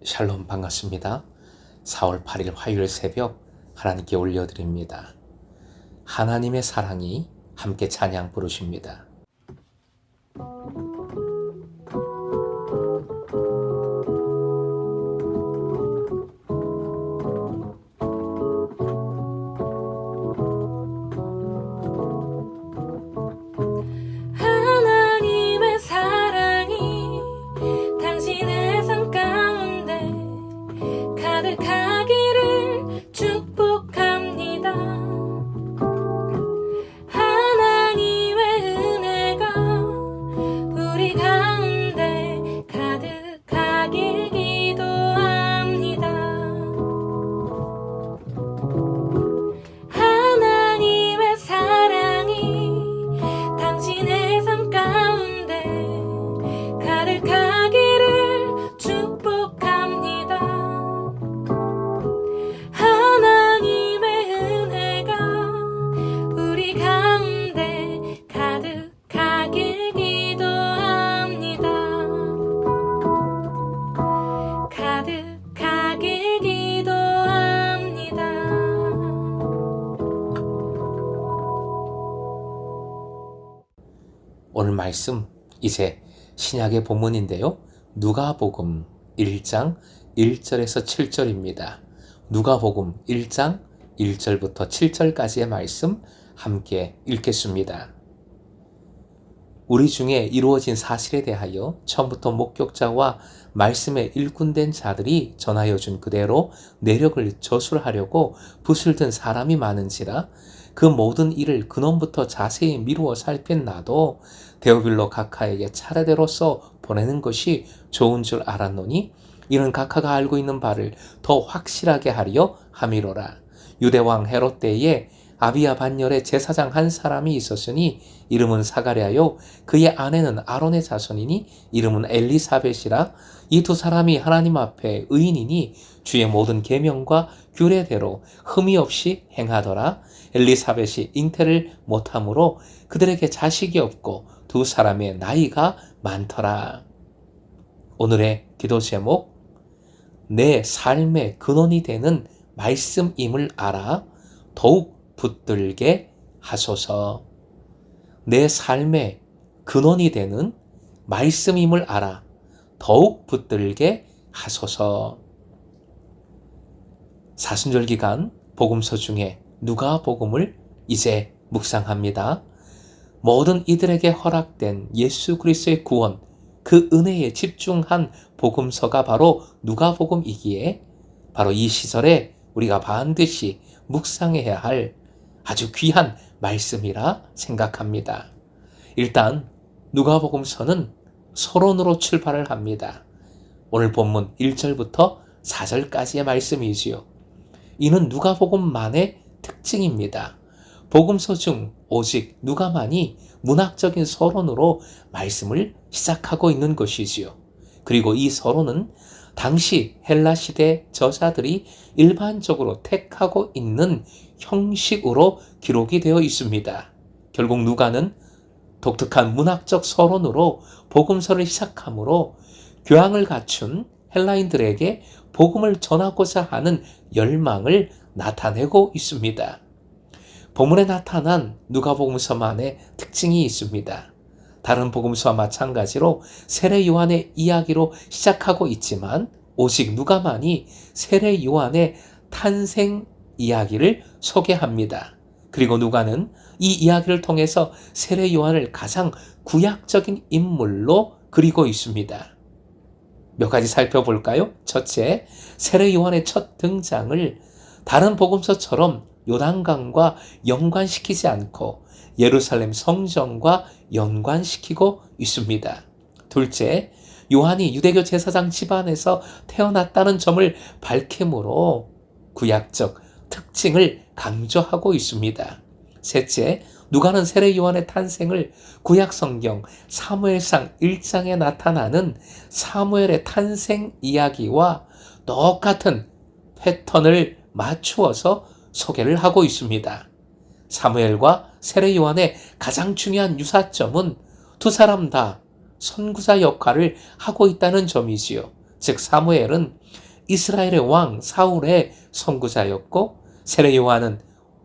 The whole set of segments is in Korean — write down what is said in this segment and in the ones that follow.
샬롬 반갑습니다. 4월 8일 화요일 새벽 하나님께 올려드립니다. 하나님의 사랑이 함께 찬양 부르십니다. 하나님의 사랑이 당신의 삶 가운데 가득하기를 축복합니다. 하나님의 은혜가 우리 가운데 가득하길 기도합니다. 하나님의 사랑이 당신의 삶 가운데 가득하기를 축복합니다. 하나님의 은혜가 우리 가운데 가득하길 기도합니다. 가득하길 기도합니다. 오늘 말씀 이제 신약의 본문인데요. 누가복음 1장 1절에서 7절입니다. 누가복음 1장 1절부터 7절까지의 말씀 함께 읽겠습니다. 우리 중에 이루어진 사실에 대하여 처음부터 목격자와 말씀에 일꾼된 자들이 전하여 준 그대로 내력을 저술하려고 붓을 든 사람이 많은지라 그 모든 일을 근원부터 자세히 미루어 살핀 나도 데오빌로 각하에게 차례대로서 보내는 것이 좋은 줄 알았노니 이는 각하가 알고 있는 바를 더 확실하게 하려 함이로라. 유대왕 헤롯 때에 아비야 반열에 제사장 한 사람이 있었으니 이름은 사가랴요 그의 아내는 아론의 자손이니 이름은 엘리사벳이라. 이 두 사람이 하나님 앞에 의인이니 주의 모든 계명과 규례대로 흠이 없이 행하더라. 엘리사벳이 잉태를 못하므로 그들에게 자식이 없고 두 사람의 나이가 많더라. 오늘의 기도 제목, 내 삶의 근원이 되는 말씀임을 알아 더욱 붙들게 하소서. 내 삶의 근원이 되는 말씀임을 알아 더욱 붙들게 하소서. 사순절 기간 복음서 중에 누가복음을 이제 묵상합니다. 모든 이들에게 허락된 예수 그리스도의 구원, 그 은혜에 집중한 복음서가 바로 누가복음이기에 바로 이 시절에 우리가 반드시 묵상해야 할 아주 귀한 말씀이라 생각합니다. 일단 누가복음서는 서론으로 출발을 합니다. 오늘 본문 1절부터 4절까지의 말씀이지요. 이는 누가복음만의 특징입니다. 복음서 중 오직 누가만이 문학적인 서론으로 말씀을 시작하고 있는 것이지요. 그리고 이 서론은 당시 헬라 시대 저자들이 일반적으로 택하고 있는 형식으로 기록이 되어 있습니다. 결국 누가는 독특한 문학적 서론으로 복음서를 시작하므로 교양을 갖춘 헬라인들에게 복음을 전하고자 하는 열망을 나타내고 있습니다. 본문에 나타난 누가복음서만의 특징이 있습니다. 다른 복음서와 마찬가지로 세례 요한의 이야기로 시작하고 있지만 오직 누가만이 세례 요한의 탄생 이야기를 소개합니다. 그리고 누가는 이 이야기를 통해서 세례 요한을 가장 구약적인 인물로 그리고 있습니다. 몇 가지 살펴볼까요? 첫째, 세례 요한의 첫 등장을 다른 복음서처럼 요단강과 연관시키지 않고 예루살렘 성전과 연관시키고 있습니다. 둘째, 요한이 유대교 제사장 집안에서 태어났다는 점을 밝힘으로 구약적 특징을 강조하고 있습니다. 셋째, 누가는 세례 요한의 탄생을 구약 성경 사무엘상 1장에 나타나는 사무엘의 탄생 이야기와 똑같은 패턴을 맞추어서 소개를 하고 있습니다. 사무엘과 세례 요한의 가장 중요한 유사점은 두 사람 다 선구자 역할을 하고 있다는 점이지요. 즉 사무엘은 이스라엘의 왕 사울의 선구자였고, 세례 요한은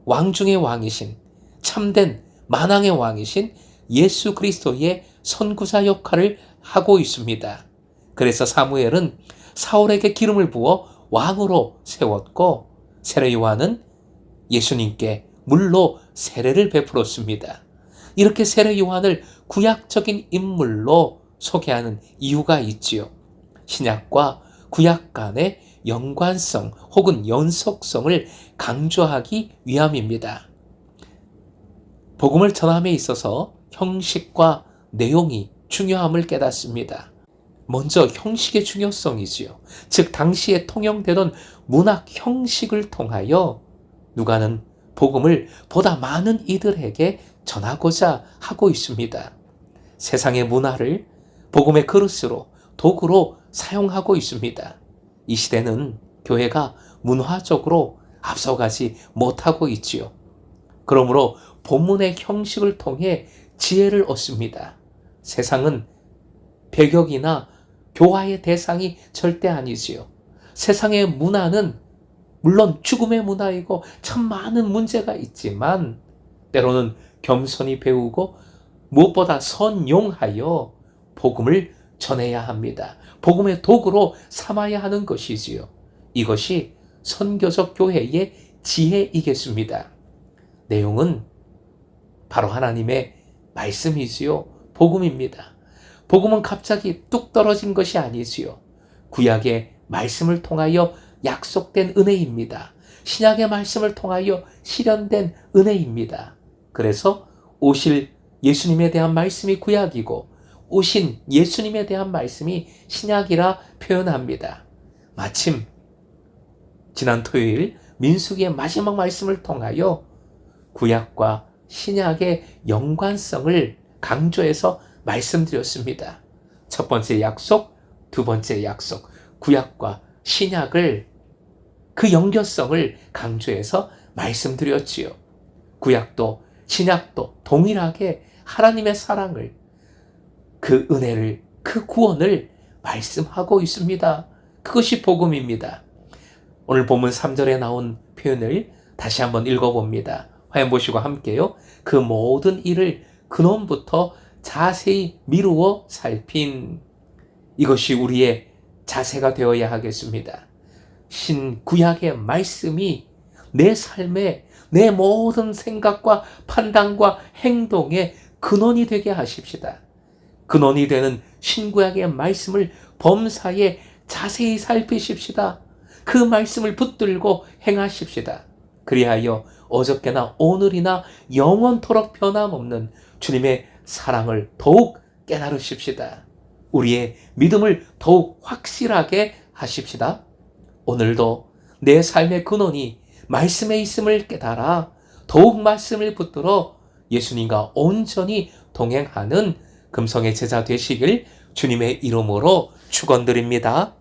왕 중의 왕이신, 참된 만왕의 왕이신 예수 그리스도의 선구자 역할을 하고 있습니다. 그래서 사무엘은 사울에게 기름을 부어 왕으로 세웠고, 세례 요한은 예수님께 물로 세례를 베풀었습니다. 이렇게 세례 요한을 구약적인 인물로 소개하는 이유가 있지요. 신약과 구약 간의 연관성 혹은 연속성을 강조하기 위함입니다. 복음을 전함에 있어서 형식과 내용이 중요함을 깨닫습니다. 먼저 형식의 중요성이지요. 즉 당시에 통용되던 문학 형식을 통하여 누가는 복음을 보다 많은 이들에게 전하고자 하고 있습니다. 세상의 문화를 복음의 그릇으로, 도구로 사용하고 있습니다. 이 시대는 교회가 문화적으로 앞서가지 못하고 있지요. 그러므로 본문의 형식을 통해 지혜를 얻습니다. 세상은 배격이나 교화의 대상이 절대 아니지요. 세상의 문화는 물론 죽음의 문화이고 참 많은 문제가 있지만 때로는 겸손히 배우고 무엇보다 선용하여 복음을 전해야 합니다. 복음의 도구로 삼아야 하는 것이지요. 이것이 선교적 교회의 지혜이겠습니다. 내용은 바로 하나님의 말씀이지요. 복음입니다. 복음은 갑자기 뚝 떨어진 것이 아니지요. 구약의 말씀을 통하여 약속된 은혜입니다. 신약의 말씀을 통하여 실현된 은혜입니다. 그래서 오실 예수님에 대한 말씀이 구약이고 오신 예수님에 대한 말씀이 신약이라 표현합니다. 마침 지난 토요일 민수기의 마지막 말씀을 통하여 구약과 신약의 연관성을 강조해서 말씀드렸습니다. 첫 번째 약속, 두 번째 약속, 구약과 신약을 그 연결성을 강조해서 말씀드렸지요. 구약도 신약도 동일하게 하나님의 사랑을, 그 은혜를, 그 구원을 말씀하고 있습니다. 그것이 복음입니다. 오늘 본문 3절에 나온 표현을 다시 한번 읽어봅니다. 화면 보시고 함께요. 그 모든 일을 근원부터 자세히 미루어 살핀, 이것이 우리의 자세가 되어야 하겠습니다. 신구약의 말씀이 내 삶에, 내 모든 생각과 판단과 행동의 근원이 되게 하십시다. 근원이 되는 신구약의 말씀을 범사에 자세히 살피십시다. 그 말씀을 붙들고 행하십시다. 그리하여 어저께나 오늘이나 영원토록 변함없는 주님의 사랑을 더욱 깨달으십시다. 우리의 믿음을 더욱 확실하게 하십시다. 오늘도 내 삶의 근원이 말씀에 있음을 깨달아 더욱 말씀을 붙들어 예수님과 온전히 동행하는 금성의 제자 되시길 주님의 이름으로 축원드립니다.